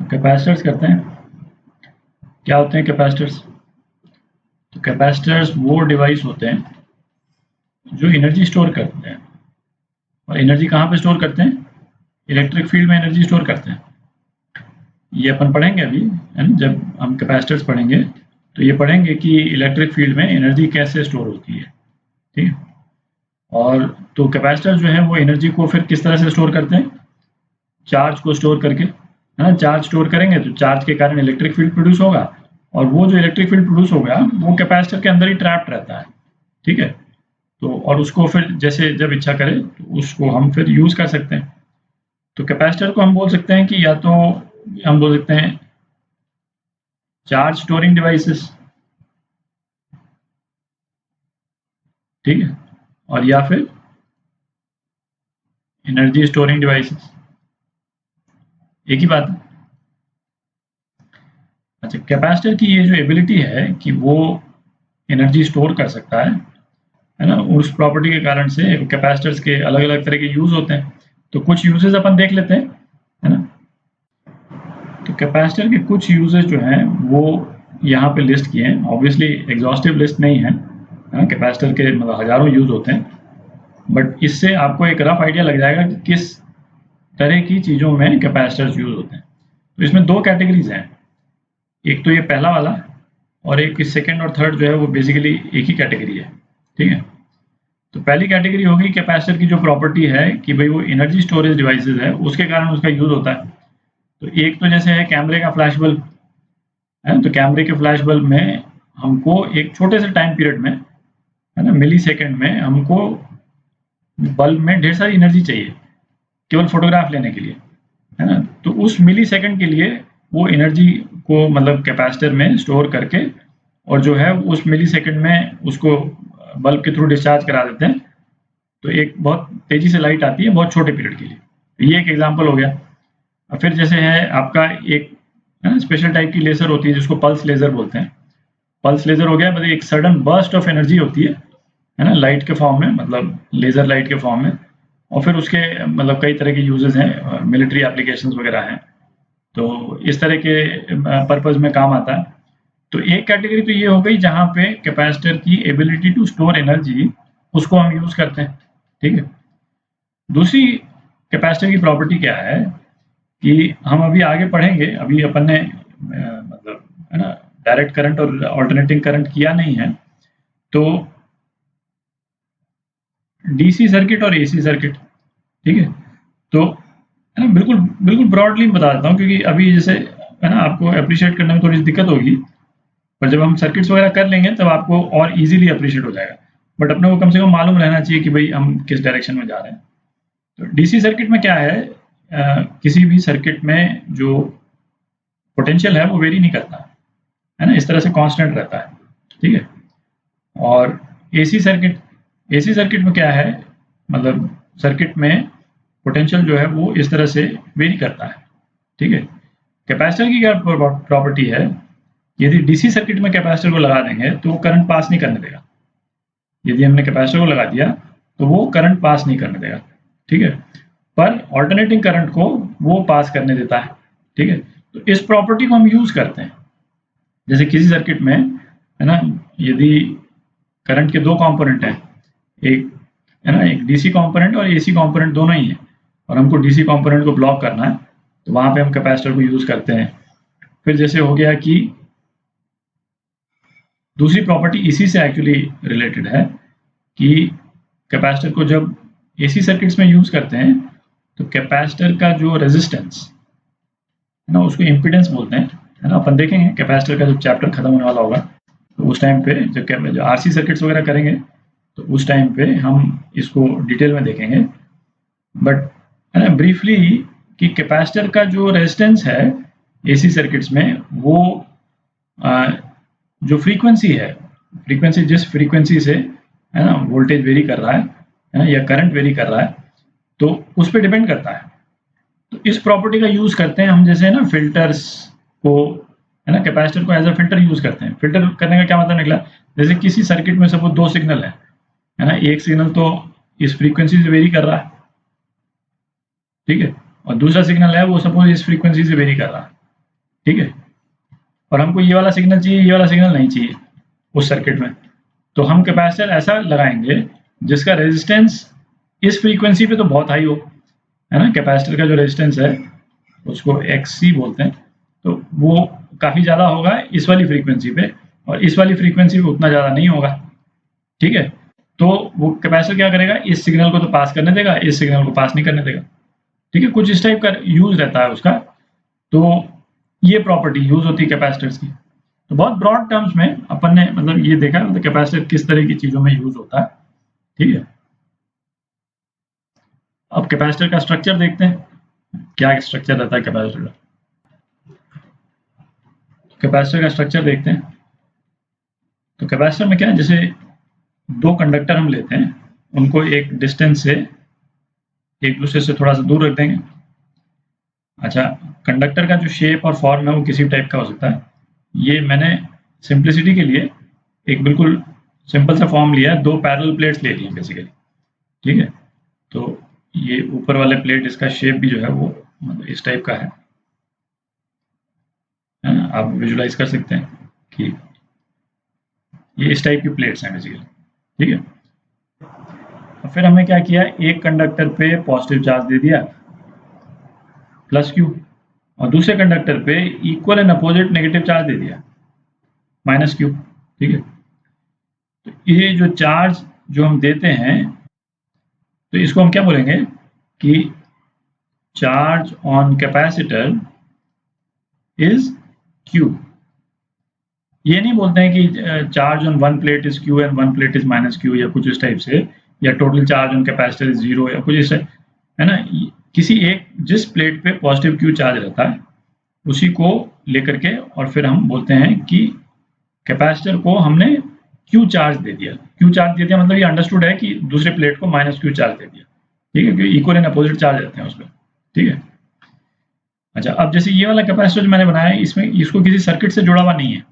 Capacitors करते हैं। क्या होते हैं कैपेसिटर्स? तो कैपेसिटर्स वो डिवाइस होते हैं जो एनर्जी स्टोर करते हैं। और एनर्जी कहाँ पे स्टोर करते हैं? इलेक्ट्रिक फील्ड में एनर्जी स्टोर करते हैं। ये अपन पढ़ेंगे अभी, है ना, जब हम कैपेसिटर्स पढ़ेंगे तो ये पढ़ेंगे कि इलेक्ट्रिक फील्ड में एनर्जी कैसे स्टोर होती है। ठीक है। और तो कैपेसिटर जो है वो एनर्जी को फिर किस तरह से स्टोर करते हैं? चार्ज को स्टोर करके, है ना। चार्ज स्टोर करेंगे तो चार्ज के कारण इलेक्ट्रिक फील्ड प्रोड्यूस होगा, और वो जो इलेक्ट्रिक फील्ड प्रोड्यूस होगा वो कैपेसिटर के अंदर ही ट्रैप्ड रहता है। ठीक है। तो और उसको फिर जैसे जब इच्छा करें तो उसको हम फिर यूज कर सकते हैं। तो कैपेसिटर को हम बोल सकते हैं कि या तो हम बोल सकते हैं चार्ज स्टोरिंग डिवाइसेस, ठीक है, और या फिर एनर्जी स्टोरिंग डिवाइसेस, एक ही बात है। अच्छा, कैपेसिटर की ये जो एबिलिटी है कि वो एनर्जी स्टोर कर सकता है ना, उस प्रॉपर्टी के कारण से कैपेसिटर्स के अलग अलग तरह के यूज होते हैं। तो कुछ यूजेस अपन देख लेते हैं, है ना। तो कैपेसिटर के कुछ यूजेस जो हैं वो यहाँ पे लिस्ट किए हैं। ऑब्वियसली एग्जॉस्टिव लिस्ट नहीं है ना, कैपेसिटर के मतलब हजारों यूज होते हैं, बट इससे आपको एक रफ आइडिया लग जाएगा कि किस तरह की चीज़ों में कैपेसिटर्स यूज होते हैं। तो इसमें दो कैटेगरीज हैं, एक तो ये पहला वाला, और एक सेकेंड और थर्ड जो है वो बेसिकली एक ही कैटेगरी है। ठीक है। तो पहली कैटेगरी होगी कैपेसिटर की जो प्रॉपर्टी है कि भाई वो एनर्जी स्टोरेज डिवाइसेस है, उसके कारण उसका यूज होता है। तो एक तो जैसे है कैमरे का फ्लैश बल्ब है, तो कैमरे के फ्लैश बल्ब में हमको एक छोटे से टाइम पीरियड में, है ना, मिली सेकेंड में हमको बल्ब में ढेर सारी एनर्जी चाहिए केवल फोटोग्राफ लेने के लिए, है ना। तो उस मिली सेकेंड के लिए वो एनर्जी को मतलब कैपेसिटर में स्टोर करके और जो है उस मिली सेकेंड में उसको बल्ब के थ्रू डिस्चार्ज करा देते हैं। तो एक बहुत तेजी से लाइट आती है बहुत छोटे पीरियड के लिए। तो ये एक एग्जांपल हो गया। और फिर जैसे है आपका एक स्पेशल टाइप की लेजर होती है जिसको पल्स लेजर बोलते हैं। पल्स लेजर हो गया मतलब एक सडन बर्स्ट ऑफ एनर्जी होती है ना, लाइट के फॉर्म में, मतलब लेजर लाइट के फॉर्म में। और फिर उसके मतलब कई तरह के यूजेस हैं, मिलिट्री एप्लीकेशंस वगैरह हैं, तो इस तरह के पर्पज में काम आता है। तो एक कैटेगरी तो ये हो गई जहाँ पे कैपेसिटर की एबिलिटी टू स्टोर एनर्जी उसको हम यूज करते हैं। ठीक है। दूसरी कैपेसिटर की प्रॉपर्टी क्या है कि हम अभी आगे पढ़ेंगे, अभी अपन ने मतलब, है ना, डायरेक्ट करंट और ऑल्टरनेटिंग करंट किया नहीं है। तो डीसी सर्किट और एसी सर्किट, ठीक है। तो है ना, बिल्कुल बिल्कुल ब्रॉडली बता देता हूँ क्योंकि अभी जैसे, है ना, आपको अप्रिशिएट करने में थोड़ी सी दिक्कत होगी, पर जब हम सर्किट्स वगैरह कर लेंगे तब आपको और इजीली अप्रिशिएट हो जाएगा। बट अपने को कम से कम मालूम रहना चाहिए कि भाई हम किस डायरेक्शन में जा रहे हैं। तो डीसी सर्किट में क्या है, किसी भी सर्किट में जो पोटेंशियल है वो वेरी नहीं करता है ना, इस तरह से कांस्टेंट रहता है। ठीक है। और एसी सर्किट, एसी सर्किट में क्या है, मतलब सर्किट में पोटेंशियल जो है वो इस तरह से वेरी करता है। ठीक है। कैपेसिटर की क्या प्रॉपर्टी है, यदि डीसी सर्किट में कैपेसिटर को लगा देंगे तो वो करंट पास नहीं करने देगा। यदि हमने कैपेसिटर को लगा दिया तो वो करंट पास नहीं करने देगा। ठीक है। पर ऑल्टरनेटिंग करंट को वो पास करने देता है। ठीक है। तो इस प्रॉपर्टी को हम यूज करते हैं जैसे किसी सर्किट में, है ना, यदि करंट के दो कंपोनेंट हैं, एक, है ना, एक डीसी कंपोनेंट और एसी कंपोनेंट दोनों ही है, और हमको डीसी कंपोनेंट को ब्लॉक करना है तो वहां पे हम कैपेसिटर को यूज करते हैं। फिर जैसे हो गया कि दूसरी प्रॉपर्टी इसी से एक्चुअली रिलेटेड है कि कैपेसिटर को जब एसी सर्किट्स में यूज करते हैं तो कैपेसिटर का जो रेजिस्टेंस है ना उसको इम्पीडेंस बोलते हैं, है ना। अपन देखेंगे कैपेसिटर का जब चैप्टर खत्म होने वाला होगा तो उस टाइम पे जब आरसी सर्किट्स वगैरह करेंगे तो उस टाइम पे हम इसको डिटेल में देखेंगे। बट, है ना, ब्रीफली कि कैपेसिटर का जो रेजिस्टेंस है एसी सर्किट्स में वो जो फ्रीक्वेंसी है, फ्रीक्वेंसी जिस फ्रीक्वेंसी से, है ना, वोल्टेज वेरी कर रहा है ना, या करंट वेरी कर रहा है, तो उस पर डिपेंड करता है। तो इस प्रॉपर्टी का यूज करते हैं हम, जैसे, है ना, फिल्टर्स को, है ना, कैपेसिटर को एज अ फिल्टर यूज करते हैं। फिल्टर करने का क्या मतलब निकला, जैसे किसी सर्किट में सपोज दो सिग्नल है ना, एक सिग्नल तो इस फ्रीक्वेंसी से वेरी कर रहा है, ठीक है, और दूसरा सिग्नल है वो सपोज इस फ्रीक्वेंसी से वेरी कर रहा है। ठीक है, और हमको ये वाला सिग्नल चाहिए, ये वाला सिग्नल नहीं चाहिए उस सर्किट में, तो हम कैपेसिटर ऐसा लगाएंगे जिसका रेजिस्टेंस इस फ्रीक्वेंसी पे तो बहुत हाई हो, है ना। कैपेसिटर का जो रेजिस्टेंस है उसको XC बोलते हैं, तो वो काफ़ी ज़्यादा होगा इस वाली फ्रीक्वेंसी पे, और इस वाली फ्रीक्वेंसी पे उतना ज़्यादा नहीं होगा, ठीक है। तो वो कैपेसिटर क्या करेगा, इस सिग्नल को तो पास करने देगा, इस सिग्नल को पास नहीं करने देगा, ठीक है। कुछ इस टाइप का यूज रहता है उसका, तो ये प्रॉपर्टी यूज होती है कैपेसिटर्स की। तो बहुत ब्रॉड टर्म्स में अपन ने मतलब ये देखा मतलब कैपेसिटर किस तरह की चीज़ों में यूज होता है, ठीक है। अब कैपेसिटर का स्ट्रक्चर देखते हैं, क्या स्ट्रक्चर रहता है कैपेसिटर का। कैपेसिटर का स्ट्रक्चर देखते हैं, तो कैपेसिटर में क्या है, जैसे दो कंडक्टर हम लेते हैं, उनको एक डिस्टेंस से एक दूसरे से थोड़ा सा दूर रख देंगे। अच्छा, कंडक्टर का जो शेप और फॉर्म है वो किसी टाइप का हो सकता है। ये मैंने सिंप्लिसिटी के लिए एक बिल्कुल सिंपल सा फॉर्म लिया है, दो पैरेलल प्लेट्स ले ली हैं बेसिकली, ठीक है। तो ये ऊपर वाले प्लेट, इसका शेप भी जो है वो मतलब इस टाइप का है ना, आप विजुलाइज कर सकते हैं कि ये इस टाइप की प्लेट्स हैं बेसिकली, ठीक है। और फिर हमने क्या किया, एक कंडक्टर पे पॉजिटिव चार्ज दे दिया प्लस Q, और दूसरे कंडक्टर पे equal and opposite negative charge दे दिया माइनस Q, ठीक है। तो ये जो चार्ज जो हम देते हैं, तो इसको हम क्या बोलेंगे कि charge on capacitor is Q। ये नहीं बोलते हैं कि charge on one plate is Q and one plate is minus Q या कुछ इस टाइप से, या total charge on capacitor is 0 या कुछ इस, है ना। किसी एक जिस प्लेट पे पॉजिटिव Q चार्ज रहता है उसी को लेकर के, और फिर हम बोलते हैं कि कैपेसिटर को हमने Q चार्ज दे दिया। Q चार्ज दे दिया मतलब ये अंडरस्टूड है कि दूसरे प्लेट को माइनस Q चार्ज दे दिया, ठीक है, क्योंकि इक्वल एंड अपोजिट चार्ज रहते हैं उसमें, ठीक है। अच्छा, अब जैसे ये वाला कैपेसिटर जो मैंने बनाया है, इसमें इसको किसी सर्किट से जुड़ा हुआ नहीं है,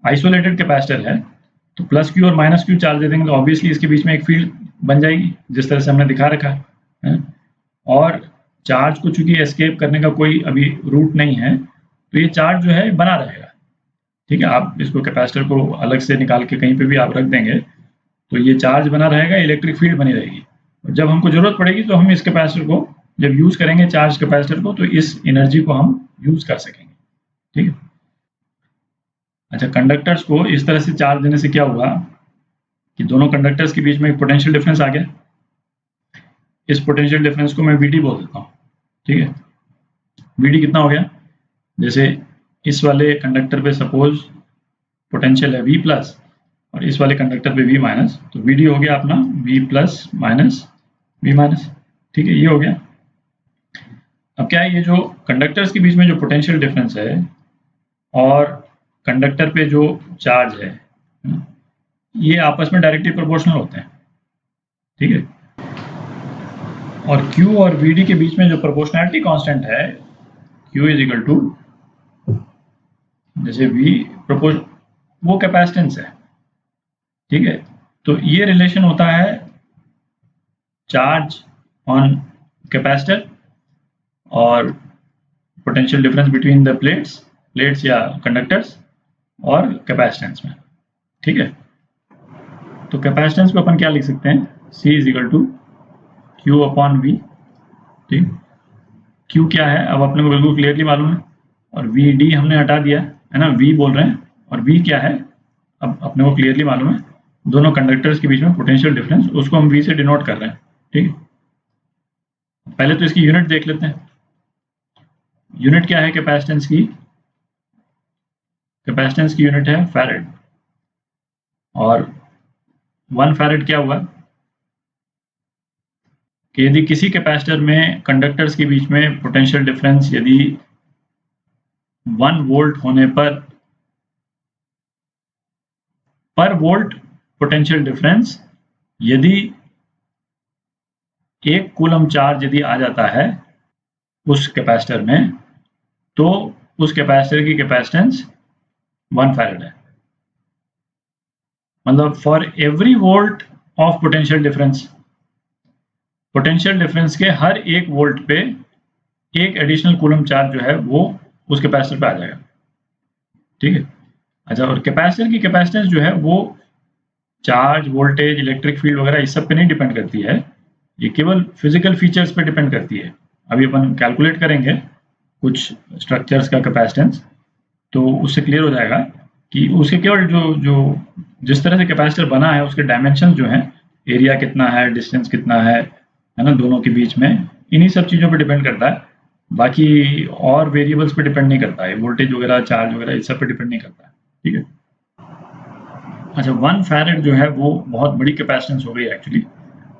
आइसोलेटेड कैपेसिटर है, तो प्लस Q और माइनस Q चार्ज दे देंगे तो ऑब्वियसली इसके बीच में एक फील्ड बन जाएगी जिस तरह से हमने दिखा रखा है। और चार्ज को चूंकि एस्केप करने का कोई अभी रूट नहीं है, तो ये चार्ज जो है बना रहेगा, ठीक है। आप इसको कैपेसिटर को अलग से निकाल के कहीं पे भी आप रख देंगे तो ये चार्ज बना रहेगा, इलेक्ट्रिक फील्ड बनी रहेगी, और जब हमको जरूरत पड़ेगी तो हम इस कैपेसिटर को जब यूज करेंगे, चार्ज कैपेसिटर को, तो इस एनर्जी को हम यूज कर सकेंगे, ठीक है। अच्छा, कंडक्टर्स को इस तरह से चार्ज देने से क्या हुआ कि दोनों कंडक्टर्स के बीच में एक पोटेंशियल डिफरेंस आ गया। इस पोटेंशियल डिफरेंस को मैं VD बोल देता हूँ, ठीक है। VD कितना हो गया, जैसे इस वाले कंडक्टर पे सपोज पोटेंशियल है V प्लस और इस वाले कंडक्टर पे V माइनस, तो VD हो गया अपना V plus minus V minus, ठीक है, ये हो गया। अब क्या है, ये जो कंडक्टर्स के बीच में जो पोटेंशियल डिफरेंस है और कंडक्टर पे जो चार्ज है, ये आपस में डायरेक्टली प्रोपोर्शनल होते हैं, ठीक है। और Q और VD के बीच में जो प्रोपोर्शनैलिटी कांस्टेंट है, Q इज इक्वल टू, जैसे V प्रोपोर्श वो कैपेसिटेंस है, ठीक है। तो ये रिलेशन होता है चार्ज ऑन कैपेसिटर और potential difference between the plates या कंडक्टर्स और कैपेसिटेंस में, ठीक है। तो कैपेसिटेंस को अपन क्या लिख सकते हैं, C is equal to Q upon V, ठीक। Q क्या है अब अपने को बिल्कुल क्लियरली मालूम है, और VD हमने हटा दिया है ना, V बोल रहे हैं, और V क्या है अब अपने को क्लियरली मालूम है, दोनों कंडक्टर्स के बीच में पोटेंशियल डिफरेंस, उसको हम V से डिनोट कर रहे हैं, ठीक है। पहले तो इसकी यूनिट देख लेते हैं। यूनिट क्या है कैपेसिटेंस की, कैपेसिटेंस की यूनिट है फैरेड, और 1 फैरेड क्या हुआ कि यदि किसी कैपेसिटर में कंडक्टर्स के बीच में पोटेंशियल डिफरेंस यदि 1 वोल्ट होने पर वोल्ट पोटेंशियल डिफरेंस यदि 1 कूलम चार्ज यदि आ जाता है उस कैपेसिटर में, तो उस कैपेसिटर की कैपेसिटेंस 1 फैरेड है। मतलब for every volt of potential difference के हर 1 वोल्ट पे 1 एडिशनल कूलम चार्ज जो है वो उस कैपेसिटर पे आ जाएगा। ठीक है। अच्छा, और कैपेसिटर की कैपेसिटेंस जो है वो चार्ज, वोल्टेज, इलेक्ट्रिक फील्ड वगैरह इस सब पे नहीं डिपेंड करती है, ये केवल फिजिकल फीचर्स पे डिपेंड करती है। अभी अपन कैलकुलेट करेंगे कुछ स्ट्रक्चर्स का कैपेसिटेंस, तो उससे क्लियर हो जाएगा कि उसके केवल जो जो जिस तरह से कैपेसिटर बना है उसके डायमेंशन जो हैं, एरिया कितना है, डिस्टेंस कितना है ना, दोनों के बीच में, इन्हीं सब चीज़ों पे डिपेंड करता है। बाकी और वेरिएबल्स पे डिपेंड नहीं करता है, वोल्टेज वगैरह, चार्ज वगैरह इस सब पे डिपेंड नहीं करता है। ठीक है। अच्छा, 1 फैरेड जो है वो बहुत बड़ी कैपेसिटेंस हो गई एक्चुअली।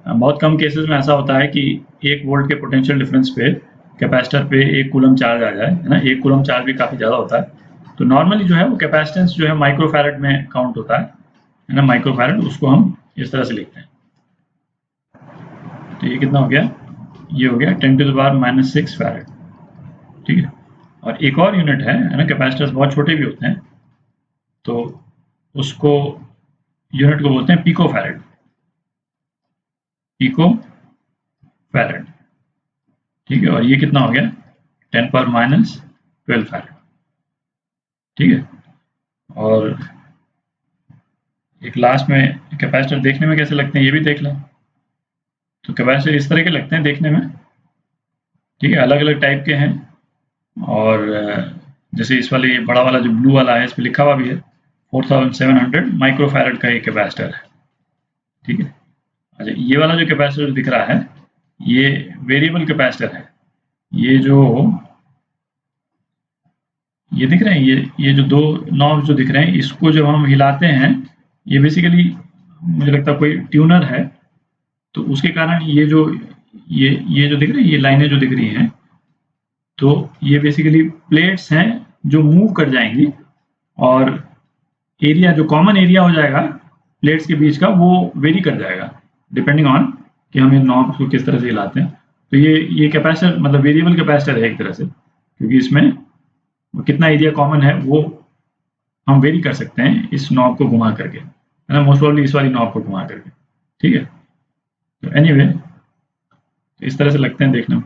बहुत कम केसेस में ऐसा होता है कि 1 वोल्ट के पोटेंशियल डिफरेंस पे कैपेसिटर पे 1 कूलम चार्ज आ जाए, है ना। 1 कूलम चार्ज भी काफ़ी ज़्यादा होता है। तो नॉर्मली जो है वो कैपेसिटेंस जो है माइक्रो फैरेड में काउंट होता है ना। माइक्रो फैरेड, उसको हम इस तरह से लिखते हैं। तो ये कितना हो गया? ये हो गया 10⁻⁻6 फैरेड। ठीक है। और एक और यूनिट है ना, कैपेसिटर्स बहुत छोटे भी होते हैं, तो उसको यूनिट को बोलते हैं पिको फैरेड। Pico farad. ठीक है। और ये कितना हो गया? 10⁻12 फैरेड। ठीक है। और एक लास्ट में कैपेसिटर देखने में कैसे लगते हैं ये भी देख लें। तो कैपेसिटर इस तरह के लगते हैं देखने में। ठीक है। अलग अलग टाइप के हैं, और जैसे इस वाले, ये बड़ा वाला जो ब्लू वाला है, इस पर लिखा हुआ भी है 4700 माइक्रो फैरेड का ये कैपेसिटर है। ठीक है। अच्छा, ये वाला जो कैपेसिटर दिख रहा है ये वेरिएबल कैपेसिटर है। ये जो ये दिख रहे हैं, ये जो 2 नॉब जो दिख रहे हैं, इसको जब हम हिलाते हैं, ये बेसिकली मुझे लगता है कोई ट्यूनर है, तो उसके कारण ये जो दिख रहे हैं, ये लाइनें जो दिख रही हैं, तो ये बेसिकली प्लेट्स हैं जो मूव कर जाएंगी, और एरिया जो कॉमन एरिया हो जाएगा प्लेट्स के बीच का, वो वेरी कर जाएगा डिपेंडिंग ऑन कि हम इन नॉब्स को किस तरह से हिलाते हैं। तो ये कैपेसिटर मतलब वेरिएबल कैपेसिटर है एक तरह से, क्योंकि इसमें कितना एरिया कॉमन है वो हम वेरी कर सकते हैं इस नॉब को घुमा करके, है ना। मोस्ट प्रॉब्ली इस वाली नॉब को घुमा करके। ठीक है। तो एनीवे, इस तरह से लगते हैं देखने में।